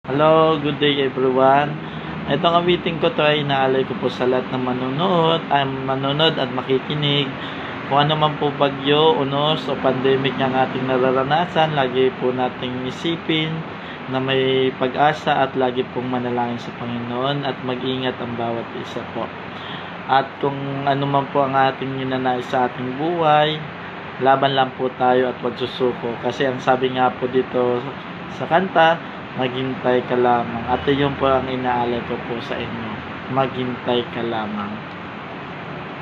Hello, good day everyone. Itong awiting ko to ay inaalay ko po sa lahat ng manonood at makikinig. Kung ano man po bagyo, unos o pandemic ang ating nararanasan, lagi po nating isipin na may pag-asa at lagi pong manalangin sa Panginoon at mag-ingat ang bawat isa po. At kung ano man po ang ating ninanais sa ating buhay, laban lang po tayo at wag susuko. Kasi ang sabi nga po dito sa kanta, maghintay ka lamang. At yun po ang inaalay ko po sa inyo. Maghintay ka lamang.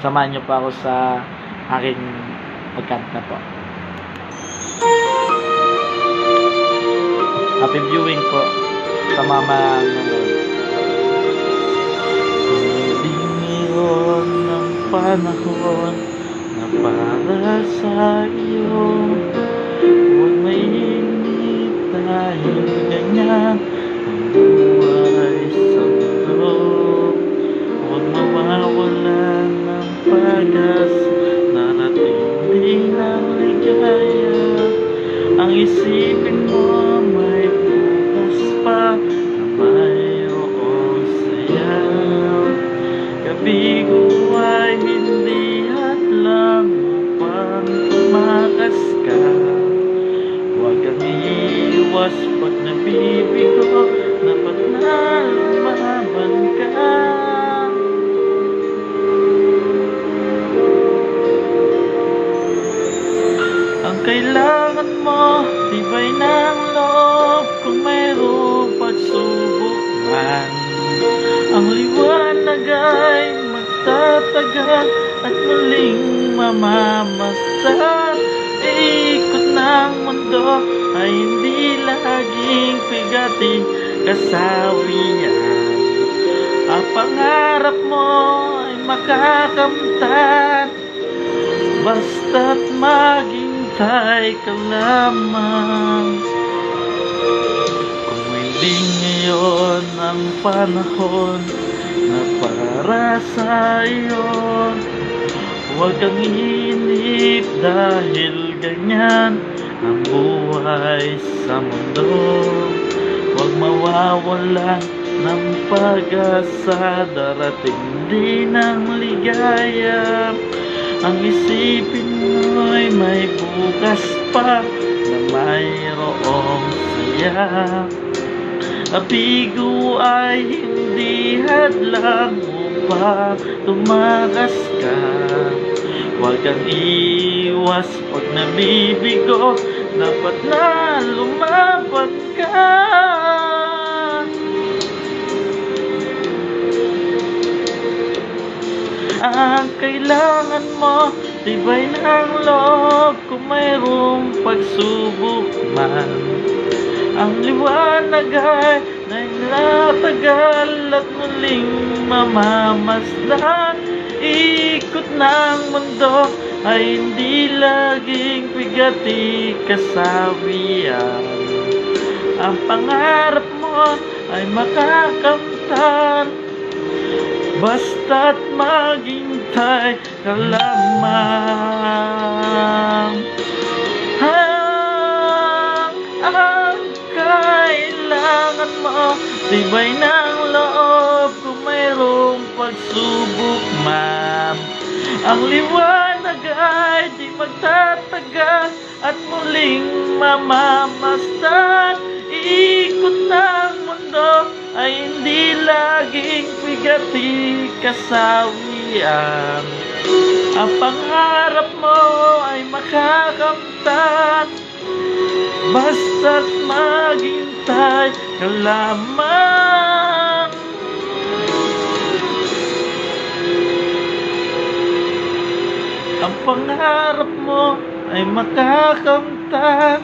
Samahan niyo pa ako sa aking pagkanta po. Happy viewing po sa mga nanonood. Ngayon ng panahon na para sa iyo, huwag mainip dahil ganyan ang buhay sa mundo. Huwag mawawala ng pag-asa, narating din ang ligaya. Ang isipin mo may bukas pa na mayroong saya. Kabigo ay hindi hadlang upang tumakas ka. Huwag kang iiwas pag nabibigo, dapat na lumaban ka. Ang kailangan mo, tibay ng loob kung mayroong pagsubok man. Ang liwanag ay magtatagal at muling mamamasdan. Ikot ng mundo ay hindi laging pigati kasawian. Ang pangarap mo ay makakamtan, basta't maghintay ka lamang. Kung hindi ngayon ang panahon na para sa iyo, huwag kang iinip dahil ganyan ang buhay sa mundo. Huwag mawawalan ng pag-asa, darating din ang ligaya. Ang isipin mo'y may bukas pa na mayroong saya. Kabigo ay hindi hadlang upang tumakas ka. Huwag kang iwas pag nabibigo, dapat na lumaban ka. Ang kailangan mo, tibay ng loob kung mayroong pagsubok man. Ang liwanag ay nagtatagal at muling mamamasdan. Ikot ng mundo ay hindi laging bigati kasawian. Ang pangarap mo ay makakamtan, basta't maghintay ka lamang. Ang kailangan mo, tibay ng loob kung mayroong pagsubok man. Ang liwanag ay di magtatagal at muling mamamasdan. Ikot ng mundo ay hindi laging bigati kasawian. Ang pangarap mo ay makakamtan, basta't maghintay ka lamang. Ang pangarap mo ay makakamtan,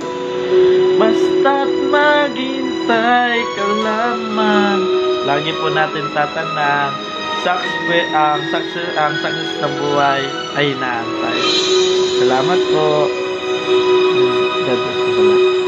basta't maghintay ka lamang. Lagi po natin tatandaan, ang success ng buhay ay inaantay. Salamat po. God bless po sa lahat.